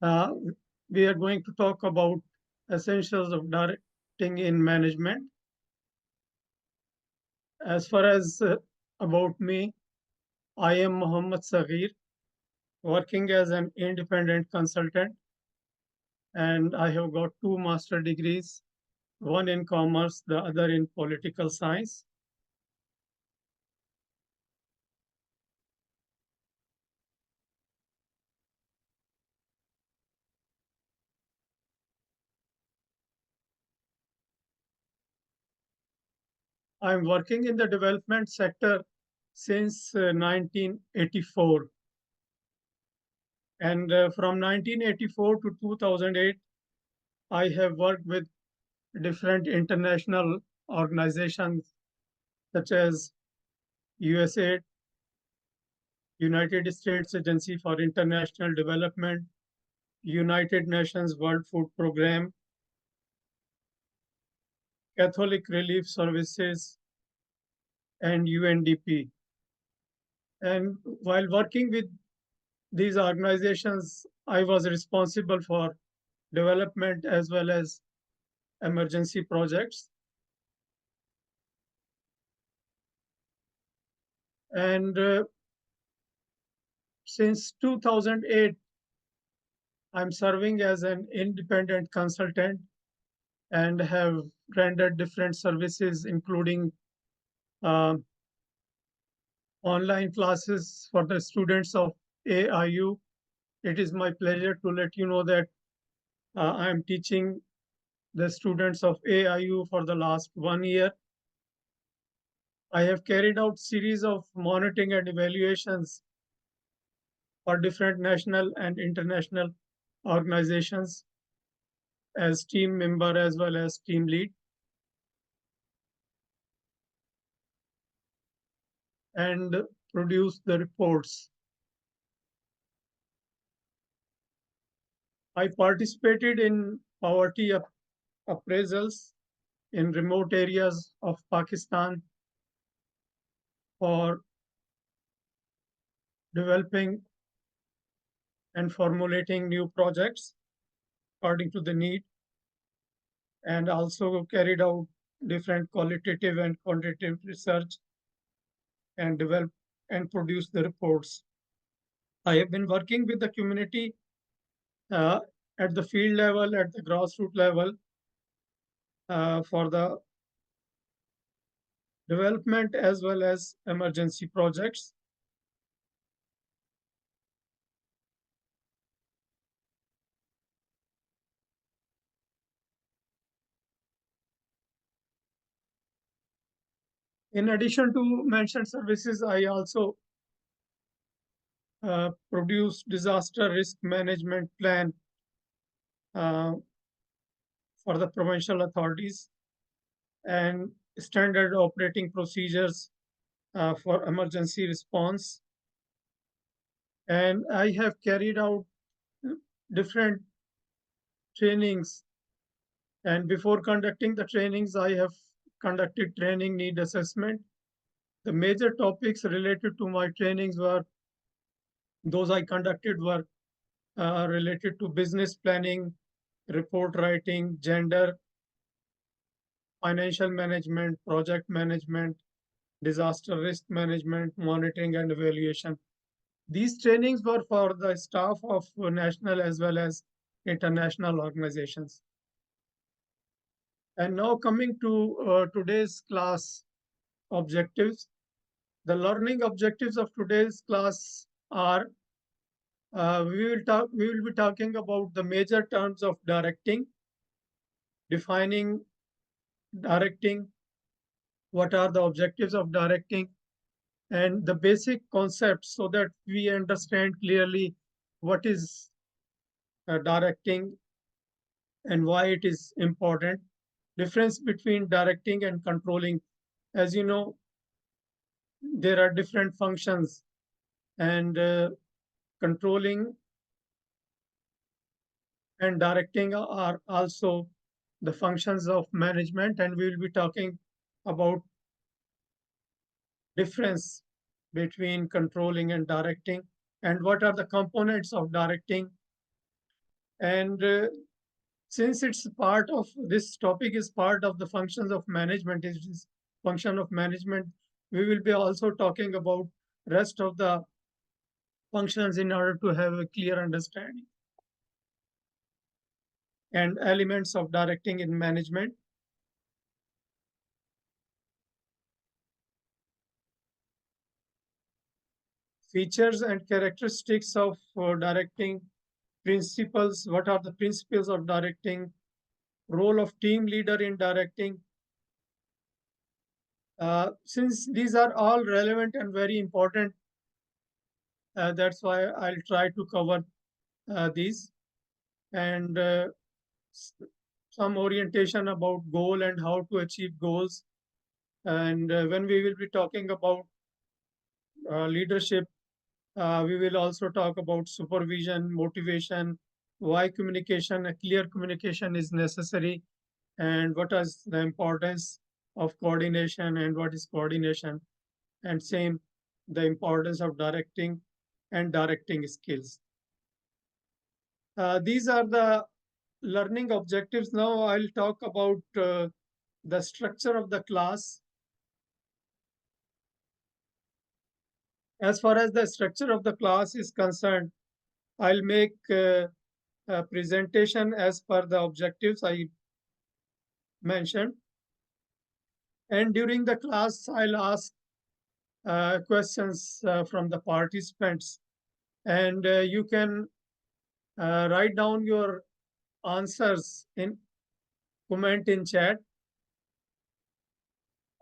Uh, we are going to talk about essentials of directing in management. As far as about me, I am Mohammad Saghir, working as an independent consultant, and I have got two master degrees, one in commerce, the other in political science. I'm working in the development sector since 1984. And from 1984 to 2008, I have worked with different international organizations such as USAID, United States Agency for International Development, United Nations World Food Programme, Catholic Relief Services, and UNDP. And while working with these organizations, I was responsible for development as well as emergency projects. And since 2008, I'm serving as an independent consultant and have rendered different services, including uh, online classes for the students of AIU. It is my pleasure to let you know that I'm teaching the students of AIU for the last 1 year. I have carried out series of monitoring and evaluations for different national and international organizations as team member as well as team lead. And produce the reports. I participated in poverty appraisals in remote areas of Pakistan for developing and formulating new projects according to the need, and also carried out different qualitative and quantitative research and develop and produce the reports. I have been working with the community uh, at the field level, at the grassroots level, for the development as well as emergency projects. In addition to mentioned services, I also produce disaster risk management plan uh, for the provincial authorities and standard operating procedures for emergency response. And I have carried out different trainings. And before conducting the trainings, I have conducted training need assessment. The major topics related to my trainings were those I conducted were related to business planning, report writing, gender, financial management, project management, disaster risk management, monitoring and evaluation. These trainings were for the staff of national as well as international organizations. And now coming to today's class objectives. The learning objectives of today's class are we will be talking about the major terms of directing, defining directing, what are the objectives of directing, and the basic concepts so that we understand clearly what is directing and why it is important. Difference between directing and controlling. As you know, there are different functions, and controlling and directing are also the functions of management, and we will be talking about difference between controlling and directing and what are the components of directing. And since it's part of this topic is part of the functions of management, it is function of management, we will be also talking about rest of the functions in order to have a clear understanding and elements of directing in management. Features and characteristics of directing, principles, what are the principles of directing, role of team leader in directing. Since these are all relevant and very important, that's why I'll try to cover these, and some orientation about goal and how to achieve goals. And when we will be talking about leadership, we will also talk about supervision, motivation, why communication, a clear communication is necessary, and what is the importance of coordination and what is coordination, and same, the importance of directing and directing skills. These are the learning objectives. Now I'll talk about the structure of the class. As far as the structure of the class is concerned, I'll make a presentation as per the objectives I mentioned. And during the class, I'll ask questions from the participants. And you can write down your answers in comment in chat.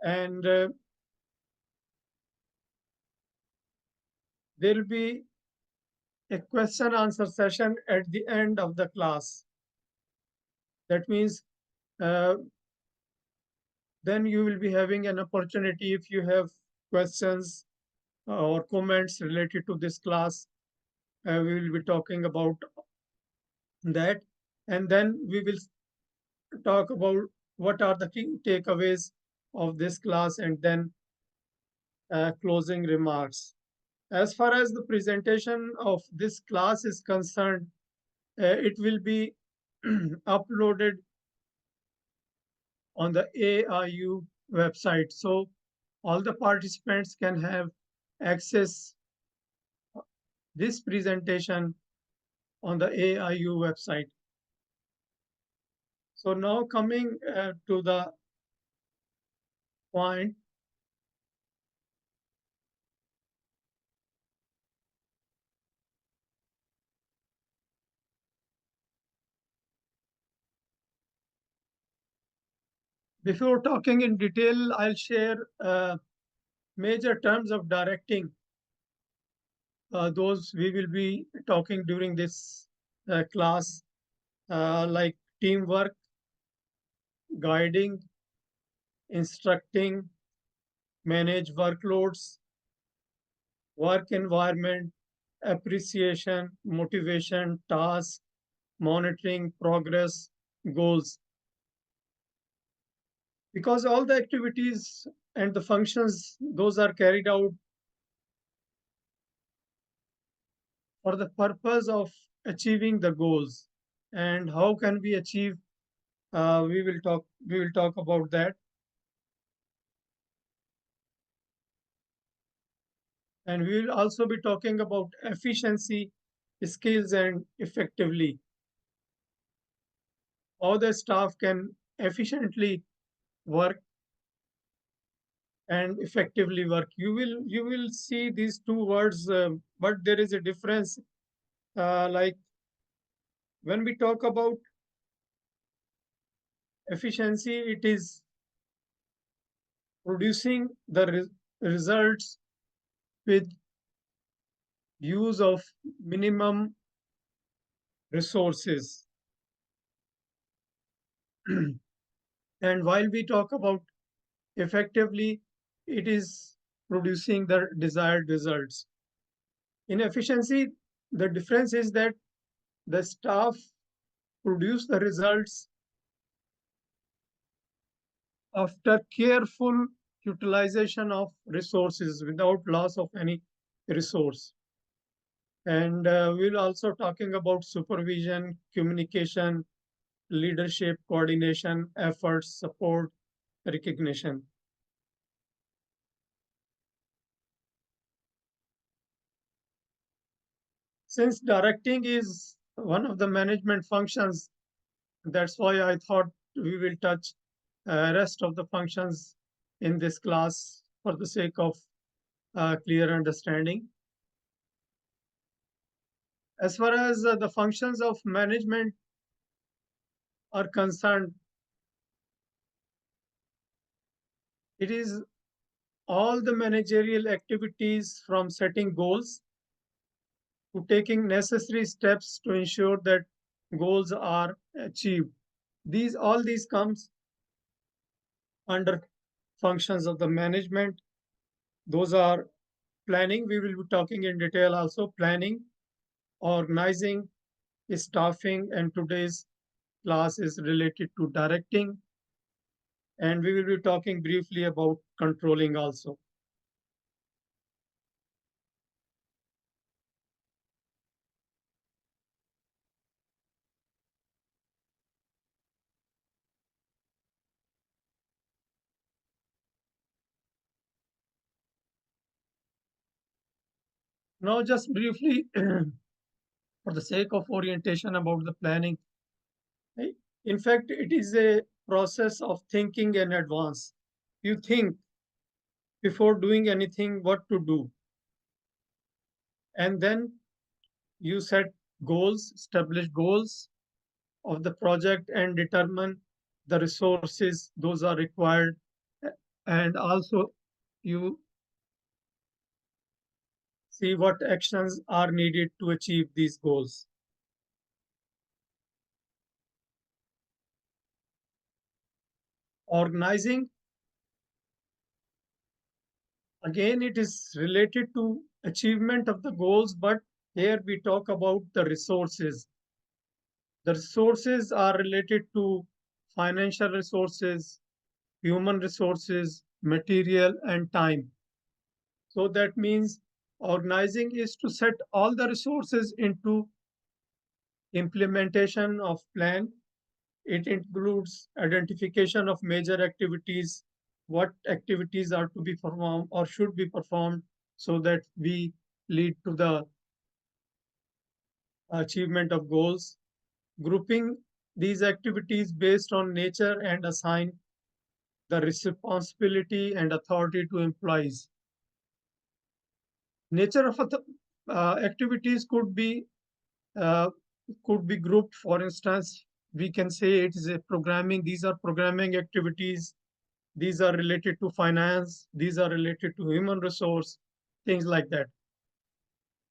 And there will be a question answer session at the end of the class. That means uh, then you will be having an opportunity if you have questions or comments related to this class. We will be talking about that. And then we will talk about what are the key takeaways of this class, and then closing remarks. As far as the presentation of this class is concerned, it will be uploaded on the AIU website. So all the participants can have access this presentation on the AIU website. So now coming to the point, before talking in detail, I'll share major terms of directing. Those we will be talking during this class, like teamwork, guiding, instructing, manage workloads, work environment, appreciation, motivation, task, monitoring, progress, goals. Because all the activities and the functions, those are carried out for the purpose of achieving the goals. And how can we achieve? We will talk about that. And we will also be talking about efficiency, skills, and effectively. How the staff can efficiently work and effectively work. You will see these two words, but there is a difference. Like when we talk about efficiency, it is producing the results with use of minimum resources. And while we talk about effectively, it is producing the desired results. In efficiency, the difference is that the staff produce the results after careful utilization of resources without loss of any resource. And we'll also talking about supervision, communication, leadership, coordination, efforts, support, recognition. Since directing is one of the management functions, that's why I thought we will touch rest of the functions in this class for the sake of clear understanding. As far as the functions of management are concerned, it is all the managerial activities from setting goals to taking necessary steps to ensure that goals are achieved. These all these comes under functions of the management. Those are planning. We will be talking in detail also planning, organizing, staffing, and today's class is related to directing. And we will be talking briefly about controlling also. Now, just briefly, for the sake of orientation about the planning, eh, in fact, it is a process of thinking in advance. You think before doing anything what to do, and then you set goals, establish goals of the project, and determine the resources those are required, and also you see what actions are needed to achieve these goals. Organizing, again, it is related to achievement of the goals, but here we talk about the resources. The resources are related to financial resources, human resources, material, and time. So that means organizing is to set all the resources into implementation of plan. It includes identification of major activities, what activities are to be performed or should be performed so that we lead to the achievement of goals, grouping these activities based on nature and assign the responsibility and authority to employees. Nature of the activities uh, could be grouped. For instance, we can say it is a programming. These are programming activities. These are related to finance. These are related to human resource, things like that.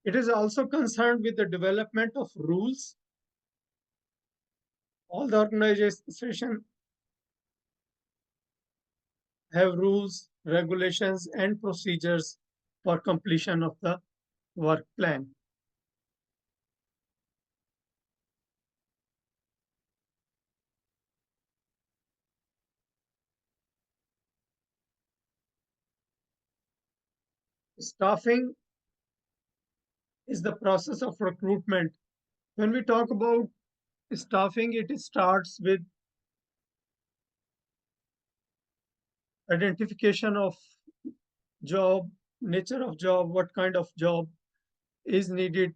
It is also concerned with the development of rules. All the organization have rules, regulations, and procedures for completion of the work plan. Staffing is the process of recruitment. When we talk about staffing, it starts with identification of job, nature of job, what kind of job is needed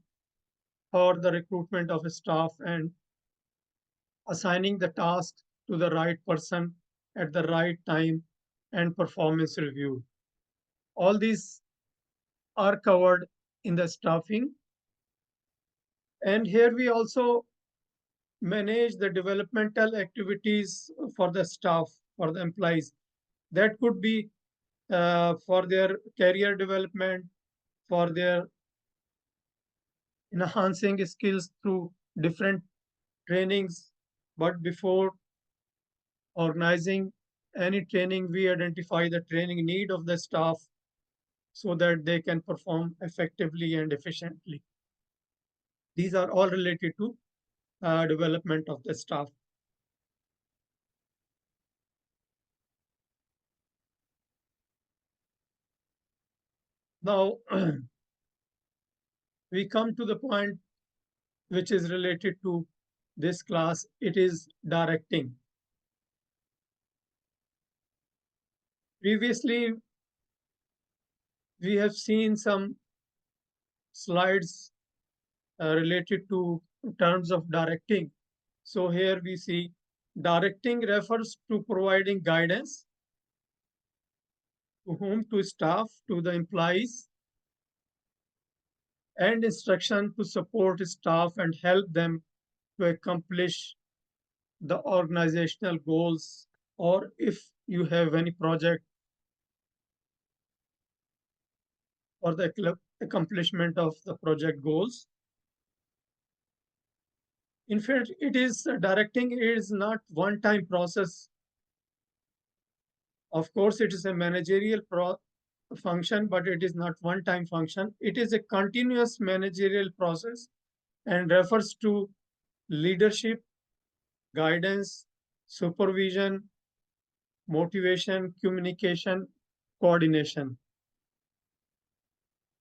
for the recruitment of a staff, and assigning the task to the right person at the right time and performance review. All these are covered in the staffing. And here we also manage the developmental activities for the staff, for the employees. That could be for their career development, for their enhancing skills through different trainings. But before organizing any training, we identify the training need of the staff so that they can perform effectively and efficiently. These are all related to development of the staff. Now, we come to the point which is related to this class. It is directing. Previously, we have seen some slides related to terms of directing. So here we see directing refers to providing guidance to whom, to staff, to the employees, and instruction to support staff and help them to accomplish the organizational goals, or if you have any project for the accomplishment of the project goals. In fact, it is directing is not one-time process. Of course, it is a managerial function, but it is not one-time function. It is a continuous managerial process and refers to leadership, guidance, supervision, motivation, communication, coordination.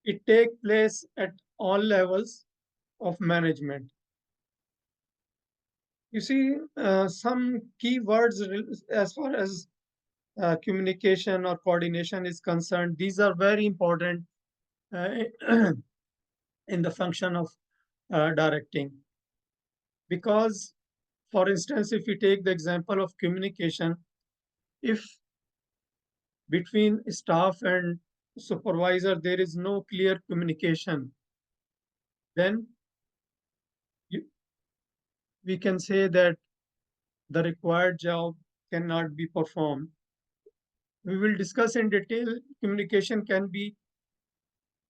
It takes place at all levels of management. You see, some key words as far as communication or coordination is concerned, these are very important uh, in the function of directing. Because, for instance, if we take the example of communication, if between staff and supervisor there is no clear communication, then you, we can say that the required job cannot be performed. We will discuss in detail. Communication can be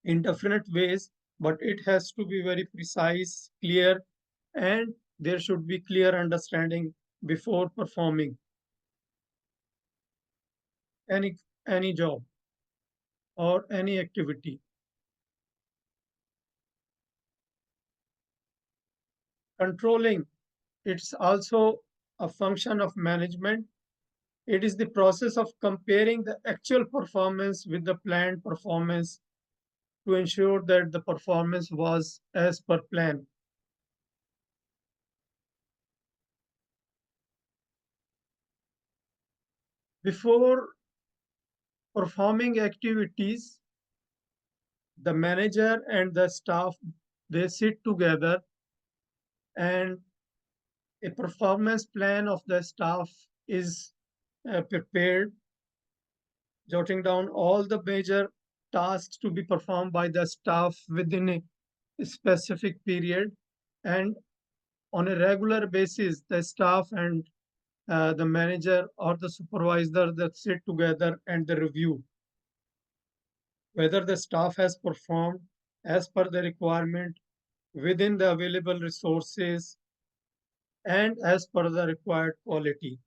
in different ways, but it has to be very precise, clear, and there should be clear understanding before performing any any job or any activity. Controlling, it's also a function of management. It is the process of comparing the actual performance with the planned performance to ensure that the performance was as per plan. Before performing activities, the manager and the staff, they sit together, and a performance plan of the staff is prepared, jotting down all the major tasks to be performed by the staff within a specific period. And on a regular basis, the staff and the manager or the supervisor that sit together and they review whether the staff has performed as per the requirement within the available resources and as per the required quality.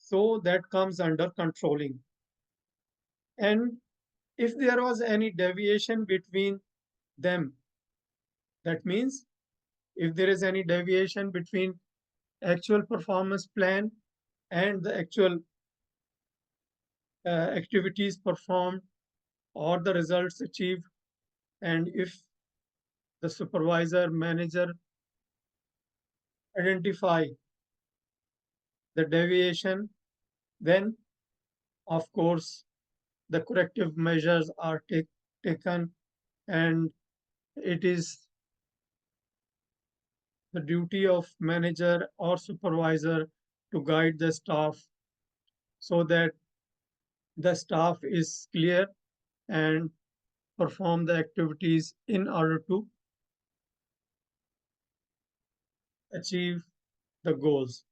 So that comes under controlling. And if there was any deviation between them, that means if there is any deviation between actual performance plan and the actual activities performed or the results achieved, and if the supervisor manager identify the deviation, then of course the corrective measures are taken, and it is the duty of manager or supervisor to guide the staff so that the staff is clear and perform the activities in order to achieve the goals.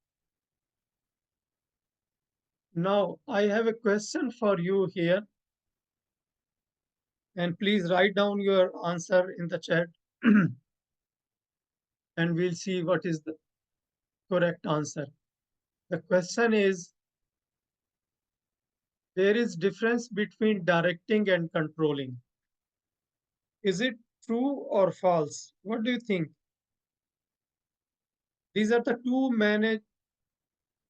Now, I have a question for you here, and please write down your answer in the chat, and we'll see what is the correct answer. The question is, there is difference between directing and controlling. Is it true or false? What do you think? These are the two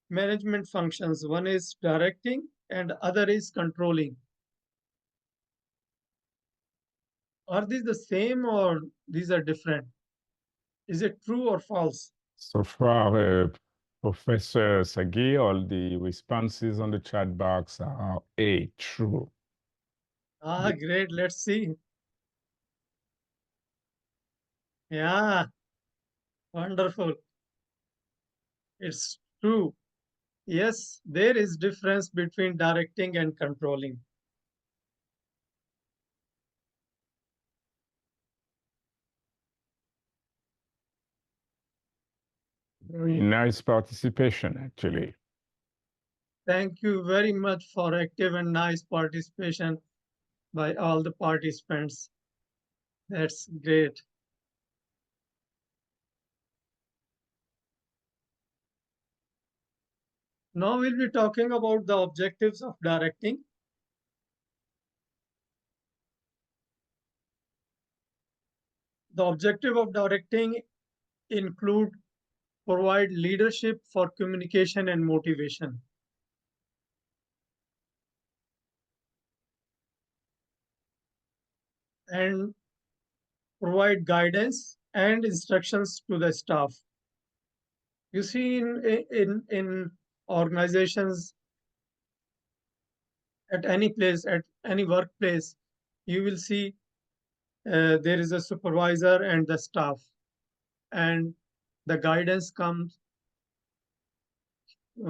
management functions. One is directing and other is controlling. Are these the same or these are different? Is it true or false? So far, Professor Sagi, all the responses on the chat box are A, true. Ah, great. Let's see. Yeah, wonderful. It's true. Yes, there is difference between directing and controlling. Very nice participation, actually. Thank you very much for active and nice participation by all the participants. That's great. Now we'll be talking about the objectives of directing. The objective of directing include provide leadership for communication and motivation, and provide guidance and instructions to the staff. You see, in organizations, at any place, at any workplace, you will see there is a supervisor and the staff, and the guidance comes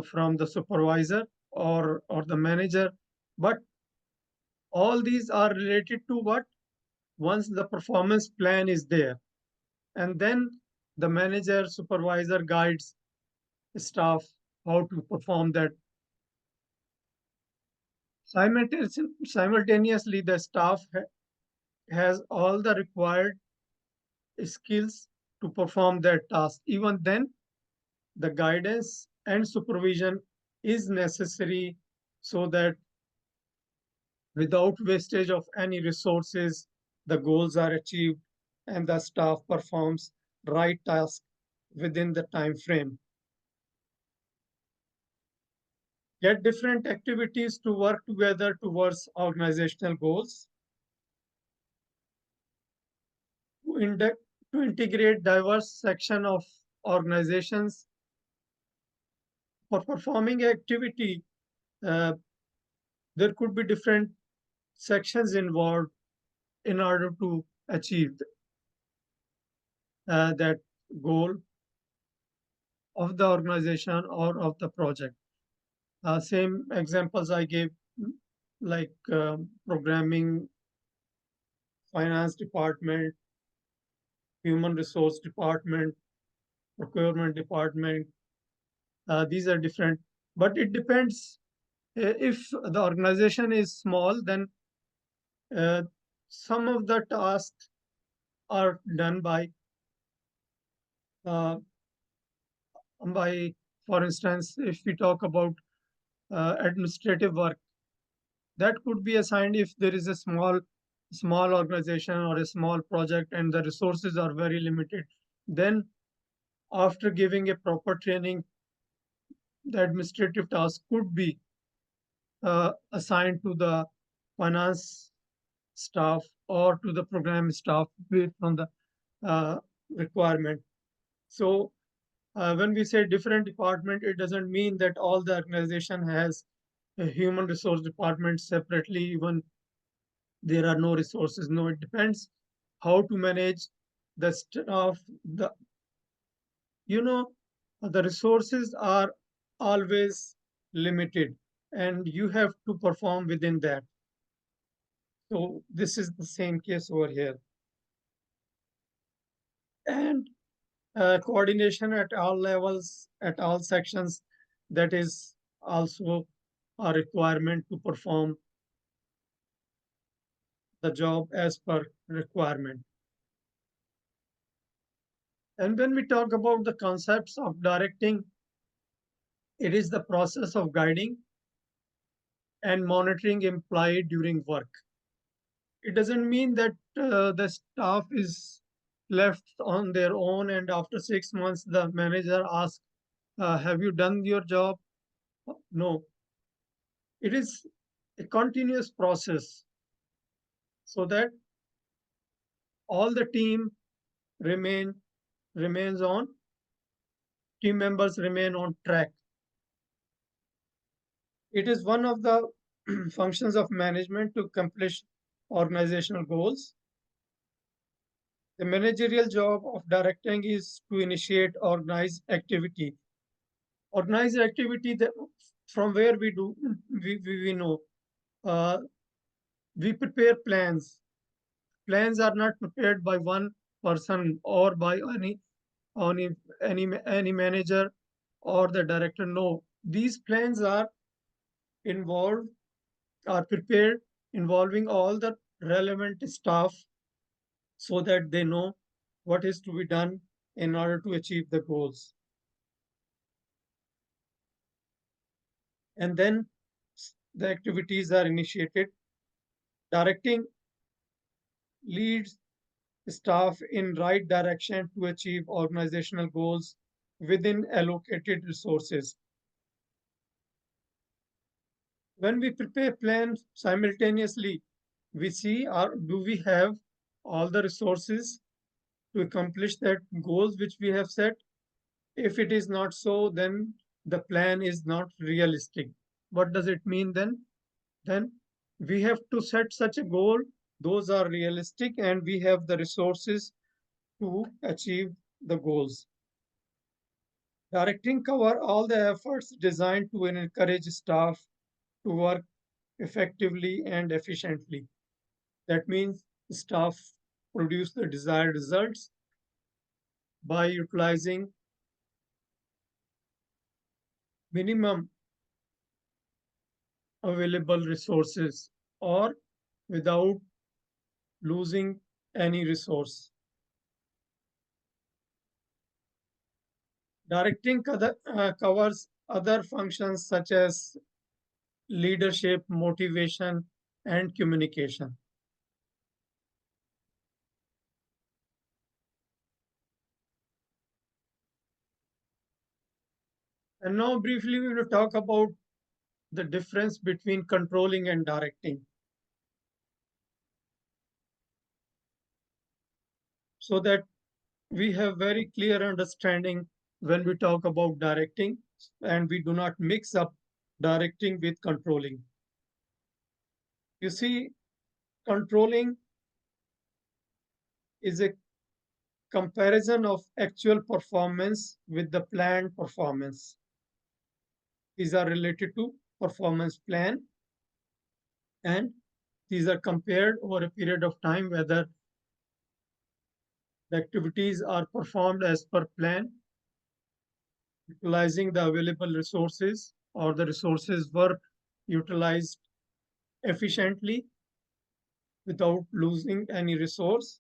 from the supervisor or the manager. But all these are related to what? Once the performance plan is there, and then the manager, supervisor guides staff how to perform that. Simultaneously, the staff has all the required skills to perform that task. Even then, the guidance and supervision is necessary so that without wastage of any resources, the goals are achieved and the staff performs right task within the time frame. Get different activities to work together towards organizational goals. To, to integrate diverse section of organizations for performing activity, uh, there could be different sections involved in order to achieve that goal of the organization or of the project. Same examples I gave, like programming, finance department, human resource department, procurement department. These are different, but it depends. If the organization is small, then uh, some of the tasks are done uh, by, for instance, if we talk about administrative work, that could be assigned if there is a small organization or a small project and the resources are very limited. Then after giving a proper training, the administrative task could be assigned to the finance staff or to the program staff based on the uh, requirement. So when we say different department, it doesn't mean that all the organization has a human resource department separately, even there are no resources. No, it depends how to manage the staff. The you know the resources are always limited, and you have to perform within that. So this is the same case over here. And coordination at all levels, at all sections, that is also a requirement to perform the job as per requirement. And when we talk about the concepts of directing, it is the process of guiding and monitoring employee during work. It doesn't mean that the staff is left on their own and after 6 months the manager asks, have you done your job? No, it is a continuous process so that all the remains on team members remain on track. It is one of the functions of management to accomplish organizational goals. The managerial job of directing is to initiate organized activity. Organized activity that from where we know uh, we prepare plans. Plans are not prepared by one person or by any any manager or the director. No, these plans involved are prepared involving all the relevant staff so that they know what is to be done in order to achieve the goals. And then the activities are initiated. Directing leads staff in right direction to achieve organizational goals within allocated resources. When we prepare plans simultaneously, we see do we have all the resources to accomplish that goals which we have set. If it is not so, then the plan is not realistic. What does it mean then? Then we have to set such a goal. Those are realistic and we have the resources to achieve the goals. Directing cover all the efforts designed to encourage staff to work effectively and efficiently. That means staff produce the desired results by utilizing minimum available resources or without losing any resource. Directing covers other functions such as leadership, motivation, and communication. And now briefly we will talk about the difference between controlling and directing, so that we have very clear understanding when we talk about directing and we do not mix up directing with controlling. You see, controlling is a comparison of actual performance with the planned performance. These are related to performance plan and these are compared over a period of time whether the activities are performed as per plan, utilizing the available resources or the resources were utilized efficiently without losing any resource.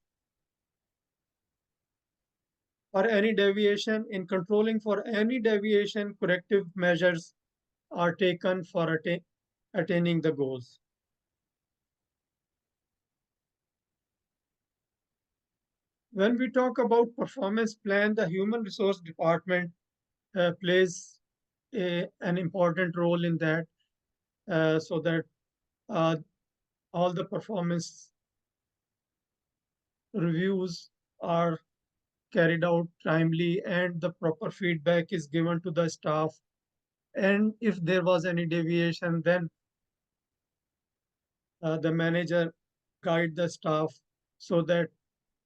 For any deviation in controlling for any deviation, corrective measures are taken for attaining the goals. When we talk about performance plan, the human resource department plays an important role in that so that uh, all the performance reviews are carried out timely and the proper feedback is given to the staff. And if there was any deviation, then the manager guide the staff so that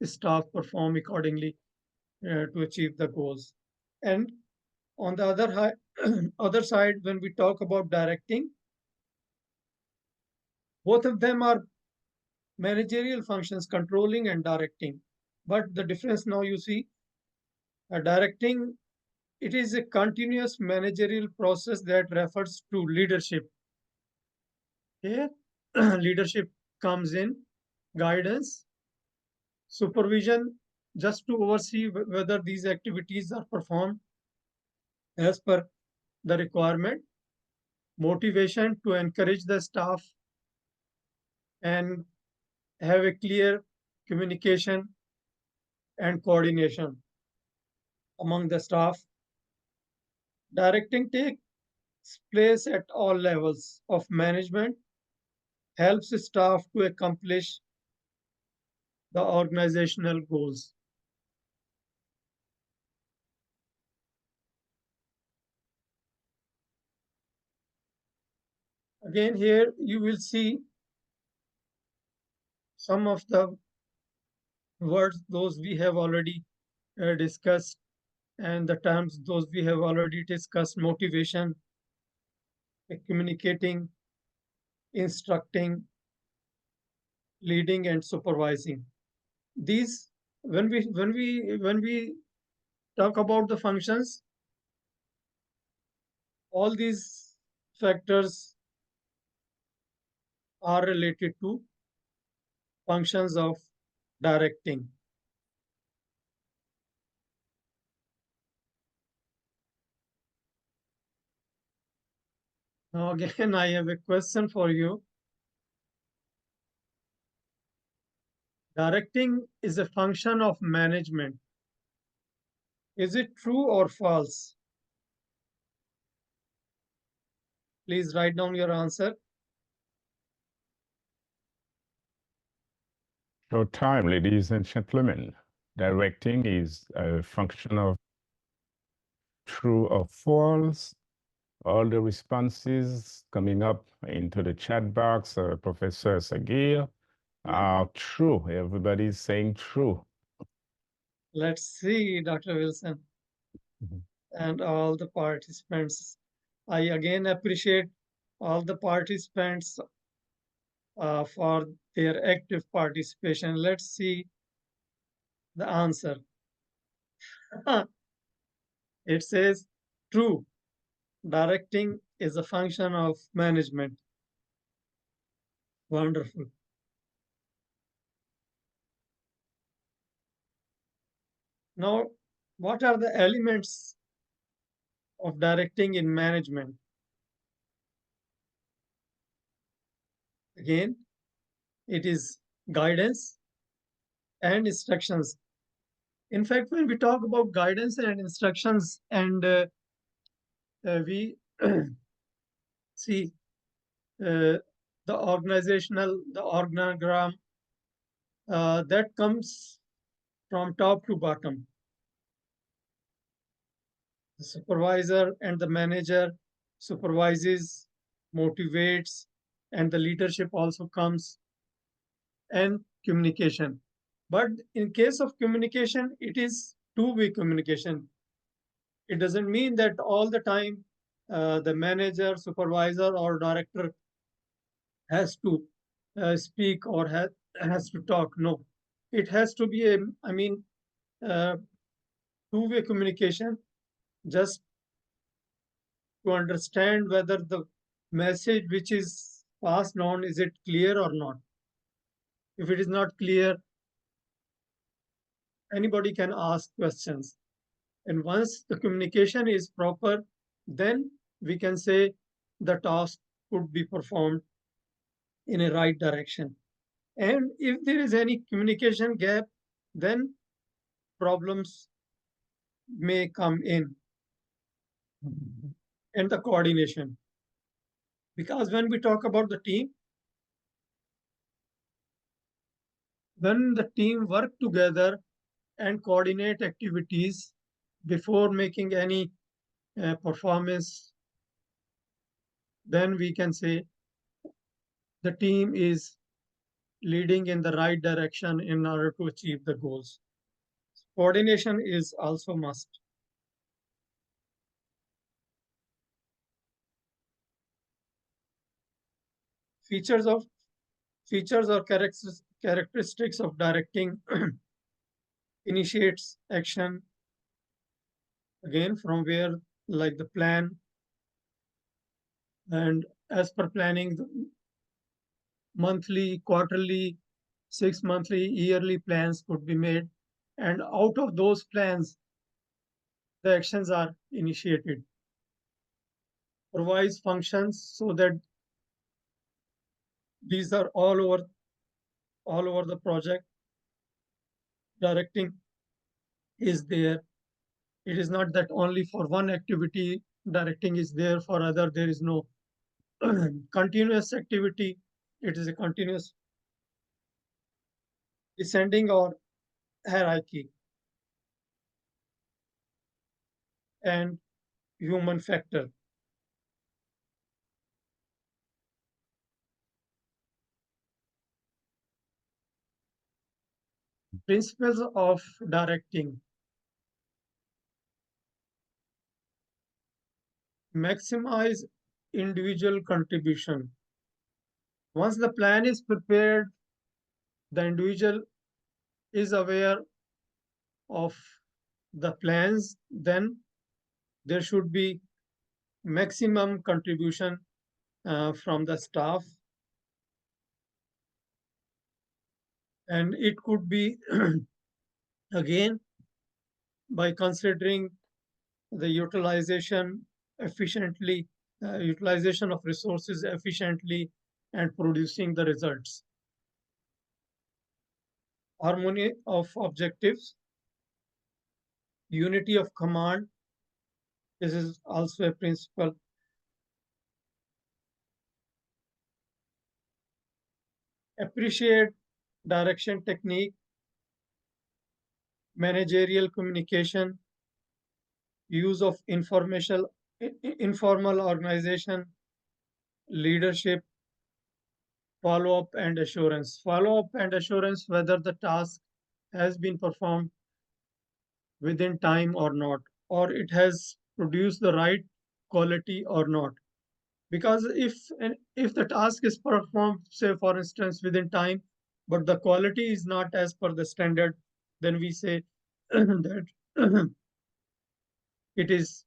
the staff perform accordingly to achieve the goals. And on the other side, when we talk about directing, both of them are managerial functions, controlling and directing. But the difference now you see, directing, it is a continuous managerial process that refers to leadership. Here, leadership comes in, guidance, supervision, just to oversee whether these activities are performed as per the requirement, motivation to encourage the staff and have a clear communication and coordination among the staff. Directing takes place at all levels of management, helps staff to accomplish the organizational goals. Again, here you will see some of the words, those we have already discussed, and the terms, those we have already discussed: motivation, communicating, instructing, leading, and supervising. These, when we talk about the functions, all these factors are related to functions of directing. Now again, I have a question for you. Directing is a function of management. Is it true or false? Please write down your answer. Short time, ladies and gentlemen. Directing is a function of true or false. All the responses coming up into the chat box, Professor Sagir, are true. Everybody's saying true. Let's see, Dr. Wilson, Mhm. and all the participants. I again appreciate all the participants for their active participation. Let's see the answer. It says true. Directing is a function of management. Wonderful. Now, what are the elements of directing in management? Again, it is guidance and instructions. In fact, when we talk about guidance and instructions, and we see the organogram that comes from top to bottom. The supervisor and the manager supervises, motivates, and the leadership also comes, and communication. But in case of communication, it is two-way communication. It doesn't mean that all the time the manager, supervisor, or director has to speak or has to talk. No, it has to be uh, two-way communication, just to understand whether the message which is passed on, is it clear or not. If it is not clear, anybody can ask questions. And once the communication is proper, then we can say the task could be performed in a right direction. And if there is any communication gap, then problems may come in, and the coordination. Because when we talk about the team, when the team work together and coordinate activities before making any performance, then we can say the team is leading in the right direction in order to achieve the goals. Coordination is also must. Features of features or characteristics of directing: initiates action, again from where, like the plan, and as per planning, monthly, quarterly, 6 monthly, yearly plans could be made, and out of those plans the actions are initiated. Provides functions so that these are all over the project. Directing is there. It is not that only for one activity directing is there, for other there is no continuous activity. It is a continuous descending or hierarchy, and human factor. Principles of directing. Maximize individual contribution. Once the plan is prepared, the individual is aware of the plans, then there should be maximum contribution from the staff, and it could be again by considering the utilization of resources efficiently and producing the results. Harmony of objectives, unity of command. This is also a principle. Appreciate direction technique, managerial communication, use of informal organization, leadership, follow-up and assurance. Follow-up and assurance whether the task has been performed within time or not, or it has produced the right quality or not. Because if the task is performed, say for instance, within time, but the quality is not as per the standard, then we say that it is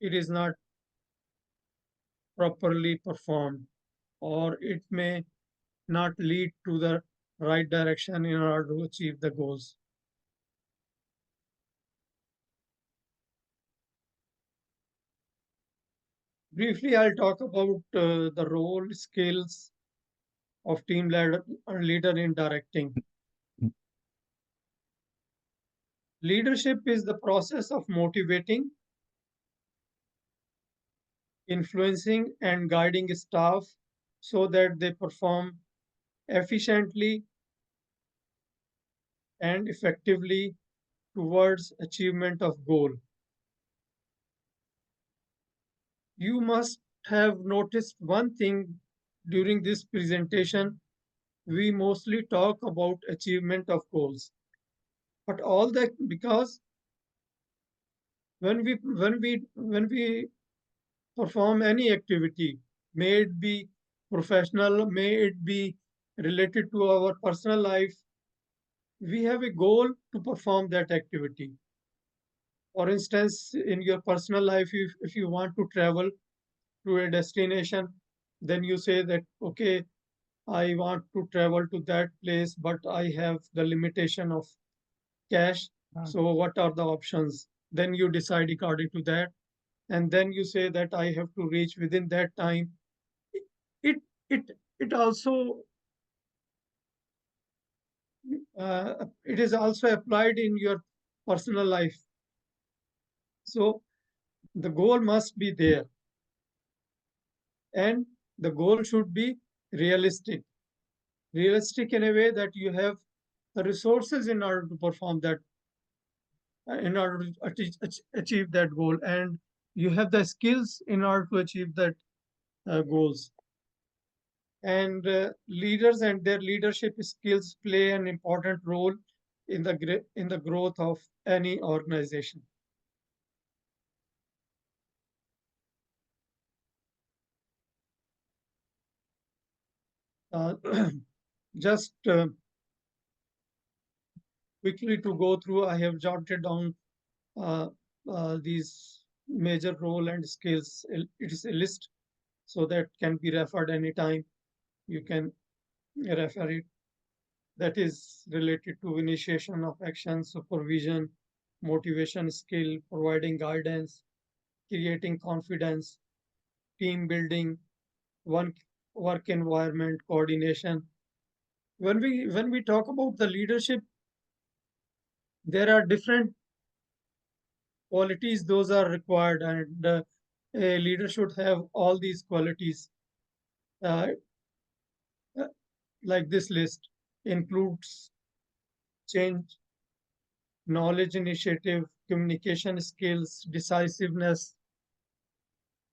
it is not properly performed, or it may not lead to the right direction in order to achieve the goals. Briefly, I'll talk about the role, skills of team leader in directing. Leadership is the process of motivating, influencing, and guiding staff so that they perform efficiently and effectively towards achievement of goal. You must have noticed one thing during this presentation. We mostly talk about achievement of goals, but all that because when we perform any activity, may it be professional, may it be related to our personal life, we have a goal to perform that activity. For instance, in your personal life, if you want to travel to a destination, then you say that, okay, I want to travel to that place, but I have the limitation of cash. So what are the options? Then you decide according to that. And then you say that I have to reach within that time. It it it also it is also applied in your personal life. So the goal must be there, and the goal should be realistic. Realistic in a way that you have the resources in order to perform that, in order to achieve that goal, and you have the skills in order to achieve that goals. And leaders and their leadership skills play an important role in the growth of any organization. Uh, just quickly to go through, I have jotted down uh, these major role and skills. It is a list, so that can be referred anytime. You can refer it. That is related to initiation of action, supervision, motivation, skill, providing guidance, creating confidence, team building, one work environment, coordination. When we talk about the leadership, there are different qualities those are required, and a leader should have all these qualities. Uh, like this list includes change, knowledge initiative, communication skills, decisiveness,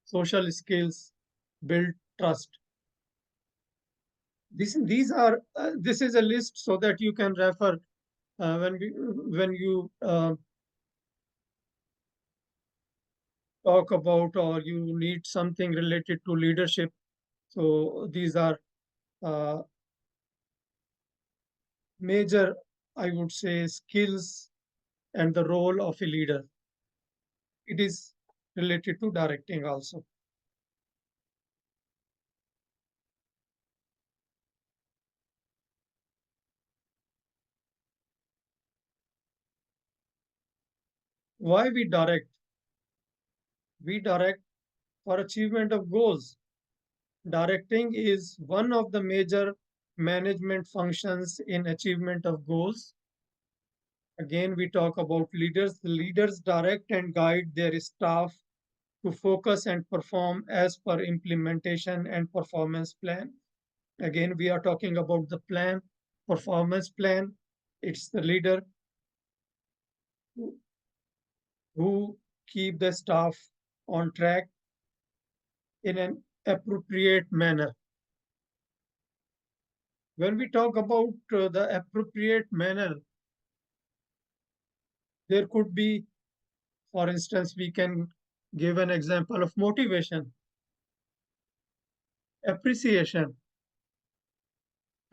social skills, build trust. These are this is a list so that you can refer when you talk about or you need something related to leadership. So these are uh, major, I would say, skills and the role of a leader. It is related to directing also. Why we direct? We direct for achievement of goals. Directing is one of the major management functions in achievement of goals. Again, we talk about leaders. The leaders direct and guide their staff to focus and perform as per implementation and performance plan. Again, we are talking about the plan, performance plan. It's the leader who keep the staff on track in an appropriate manner. When we talk about the appropriate manner, there could be, for instance, we can give an example of motivation, appreciation,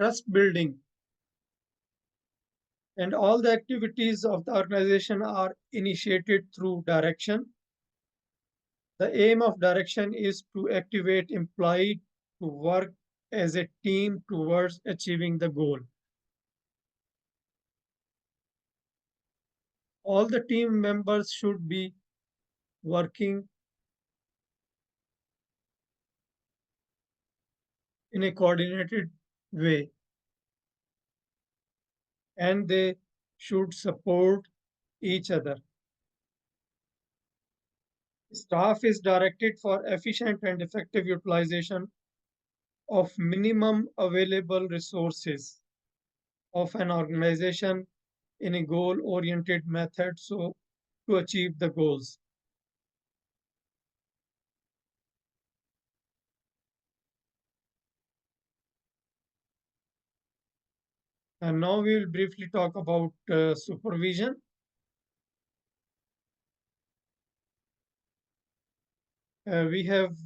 trust building, and all the activities of the organization are initiated through direction. The aim of direction is to activate employee to work as a team towards achieving the goal. All the team members should be working in a coordinated way and they should support each other. Staff is directed for efficient and effective utilization of minimum available resources of an organization in a goal-oriented method so to achieve the goals. And now we will briefly talk about supervision. We have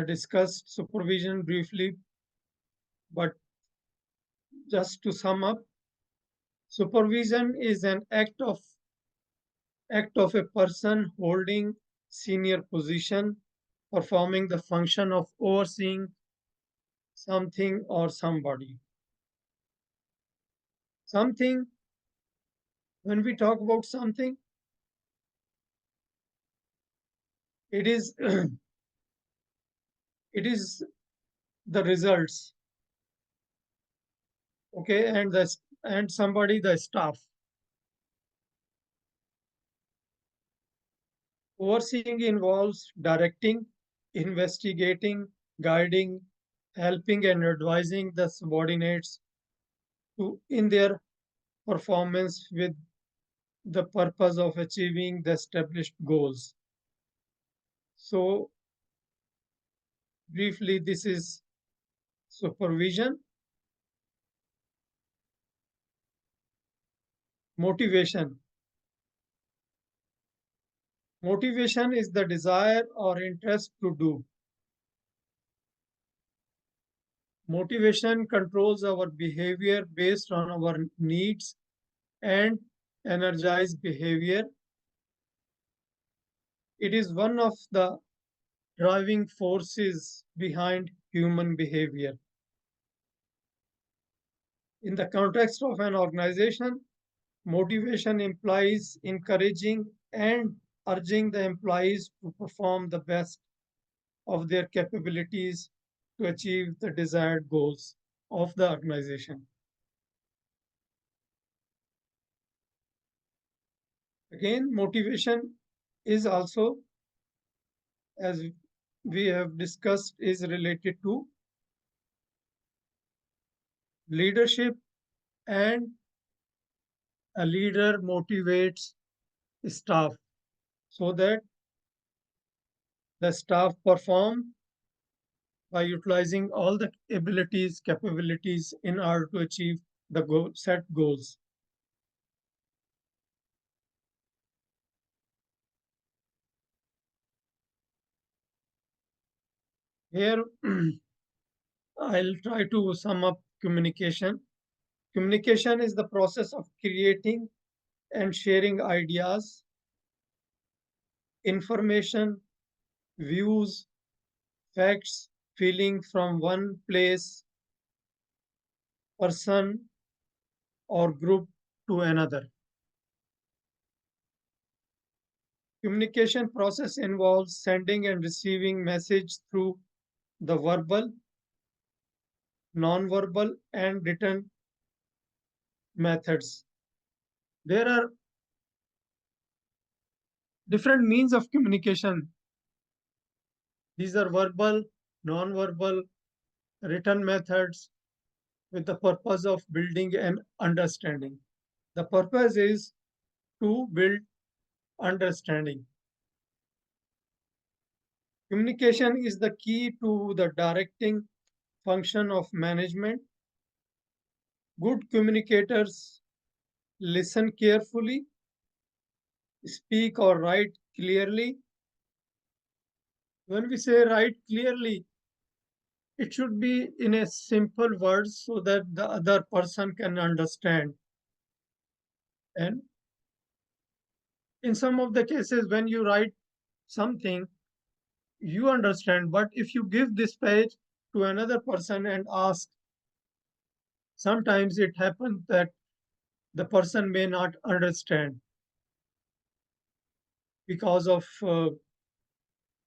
discussed supervision briefly, but just to sum up, supervision is an act of a person holding senior position, performing the function of overseeing something or somebody. Something, when we talk about something, it is it is the results, okay, and somebody the staff. Overseeing involves directing, investigating, guiding, helping and advising the subordinates to in their performance with the purpose of achieving the established goals. So briefly, this is supervision. Motivation. Motivation is the desire or interest to do. Motivation controls our behavior based on our needs and energize behavior. It is one of the driving forces behind human behavior. In the context of an organization, motivation implies encouraging and urging the employees to perform the best of their capabilities to achieve the desired goals of the organization. Again, motivation is also, as we have discussed, is related to leadership, and a leader motivates staff so that the staff perform by utilizing all the abilities, capabilities in order to achieve the set goals. Here, I'll try to sum up communication. Communication is the process of creating and sharing ideas, information, views, facts, feeling from one place, person, or group to another. Communication process involves sending and receiving message through the verbal, non-verbal, and written methods. There are different means of communication. These are verbal, non-verbal, written methods with the purpose of building an understanding. The purpose is to build understanding. Communication is the key to the directing function of management. Good communicators listen carefully, speak or write clearly. When we say write clearly, it should be in a simple words so that the other person can understand. And in some of the cases, when you write something, you understand. But if you give this page to another person and ask, sometimes it happens that the person may not understand because of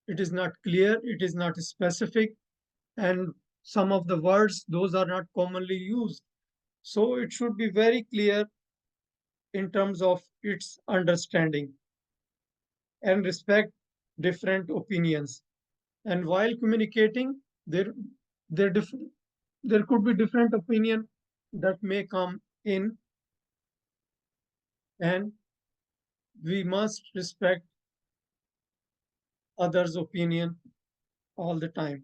it is not clear, it is not specific, and some of the words those are not commonly used. So it should be very clear in terms of its understanding and respect different opinions. And while communicating, there different there could be different opinion that may come in, and we must respect others' opinion all the time.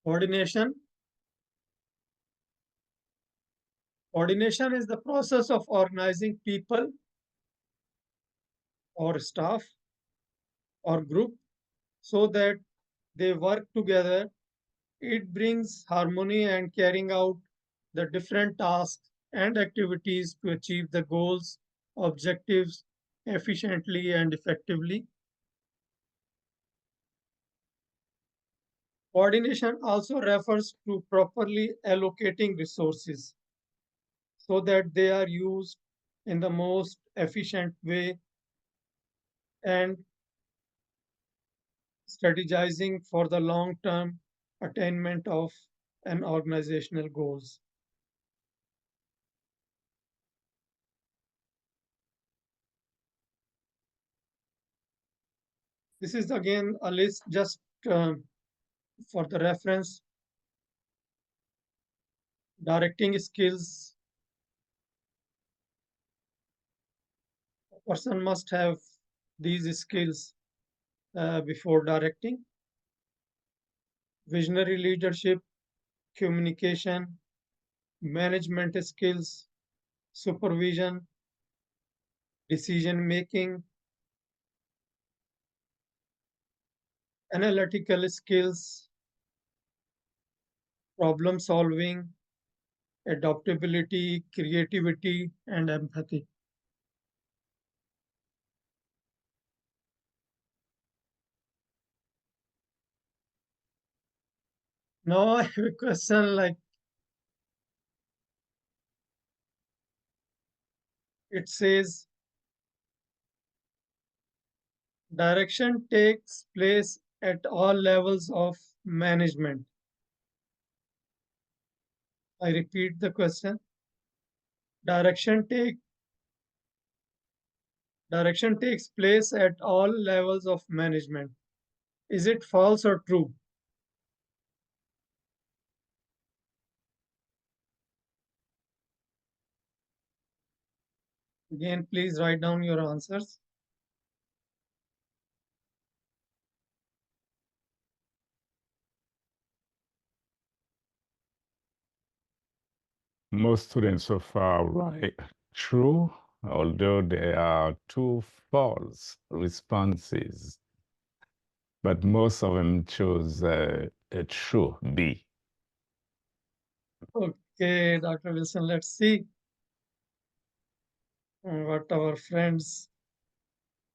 Coordination. Coordination is the process of organizing people or staff or group so that they work together. It brings harmony and carrying out the different tasks and activities to achieve the goals, objectives efficiently and effectively. Coordination also refers to properly allocating resources so that they are used in the most efficient way and strategizing for the long term attainment of an organizational goals. This is again a list just for the reference. Directing skills. A person must have these skills before directing. Visionary leadership, communication, management skills, supervision, decision making, analytical skills, problem solving, adaptability, creativity, and empathy. Now I have a question like it says direction takes place at all levels of management. I repeat the question. Direction takes Direction takes place at all levels of management. Is it false or true? Again, please write down your answers. Most students so far write true, although there are two false responses. But most of them chose a true, B. Okay, Dr. Wilson, let's see what our friends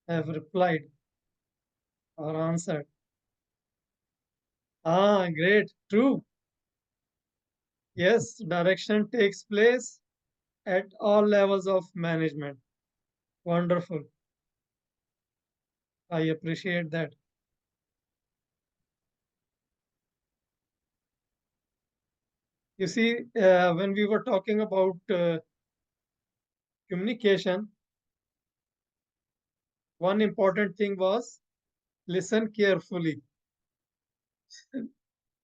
have replied or answered. Ah, great, true. Yes, direction takes place at all levels of management. Wonderful. I appreciate that. You see, when we were talking about communication, one important thing was listen carefully.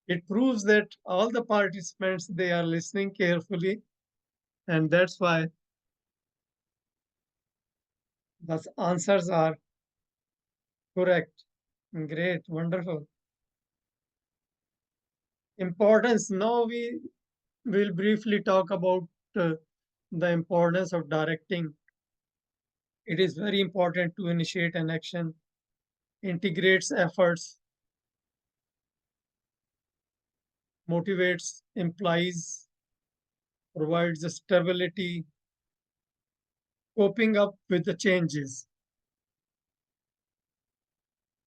It proves that all the participants, they are listening carefully, and that's why the answers are correct. Great, wonderful. Importance. Now we will briefly talk about the importance of directing. It is very important to initiate an action, integrates efforts, motivates, implies, provides stability, coping up with the changes.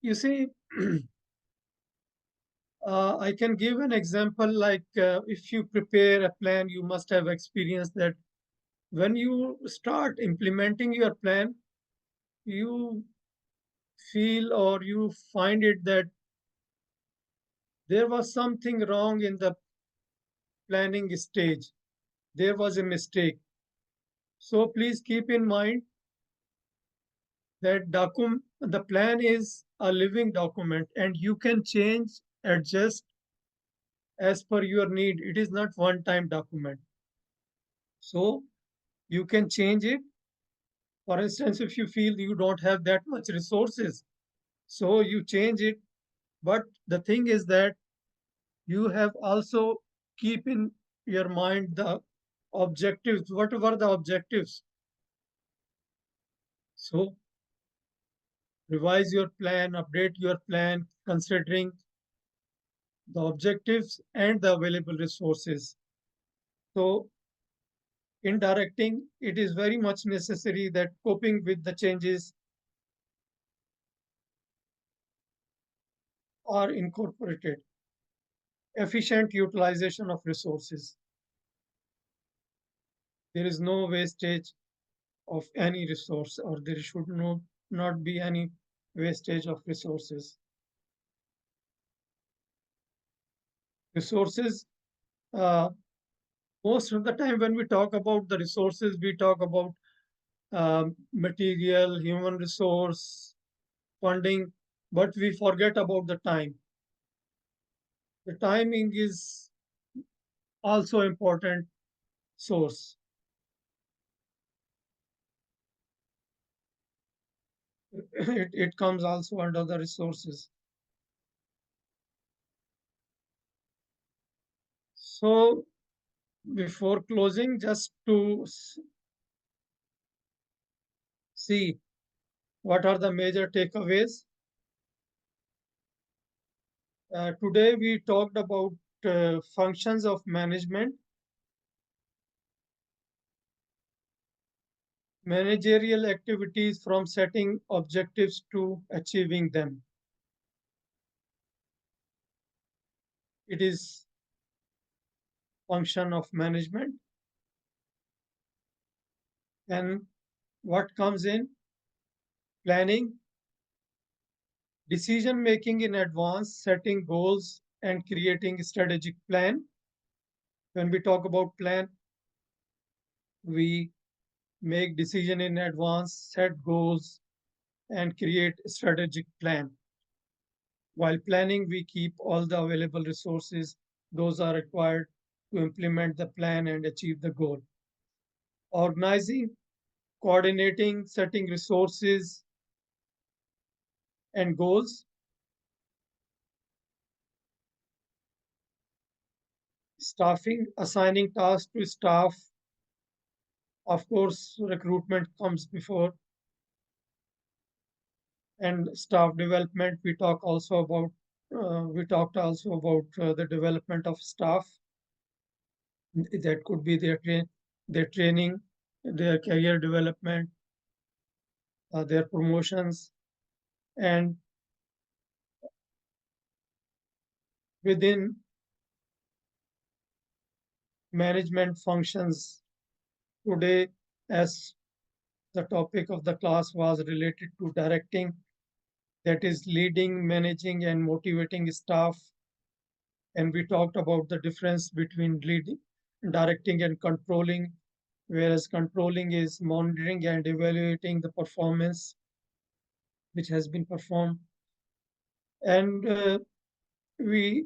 You see, I can give an example like if you prepare a plan, you must have experienced that when you start implementing your plan, you feel or you find it that there was something wrong in the planning stage. There was a mistake. So please keep in mind that the plan is a living document and you can change, adjust as per your need. It is not one time document. So you can change it. For instance, if you feel you don't have that much resources, so you change it. But the thing is that you have also keep in your mind the objectives. What were the objectives? So revise your plan, update your plan, considering the objectives and the available resources. So in directing, it is very much necessary that coping with the changes are incorporated. Efficient utilization of resources. There is no wastage of any resource, or there should not be any wastage of resources. Resources, uh, most of the time when we talk about the resources, we talk about material, human resource, funding, but we forget about the time. The timing is also important source. It comes also under the resources. So before closing, just to see what are the major takeaways. Today we talked about functions of management, managerial activities from setting objectives to achieving them. It is function of management. And what comes in? Planning, decision making in advance, setting goals and creating a strategic plan. When we talk about plan, we make decision in advance, set goals, and create a strategic plan. While planning, we keep all the available resources. Those are required to implement the plan and achieve the goal. Organizing, coordinating, setting resources and goals, staffing, assigning tasks to staff. Of course, recruitment comes before, and staff development. We talked also about the development of staff. That could be their training, their career development, their promotions, and within management functions. Today, as the topic of the class was related to directing, that is leading, managing, and motivating staff. And we talked about the difference between leading, directing, and controlling, whereas controlling is monitoring and evaluating the performance which has been performed. And we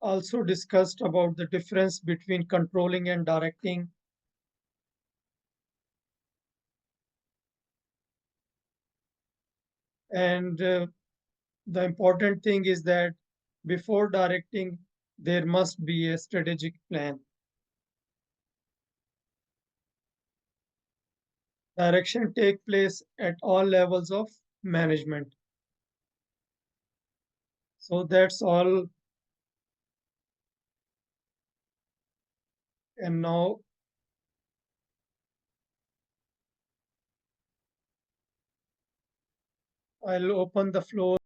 also discussed about the difference between controlling and directing. And the important thing is that before directing, there must be a strategic plan. Direction take place at all levels of management. So that's all. And now I'll open the floor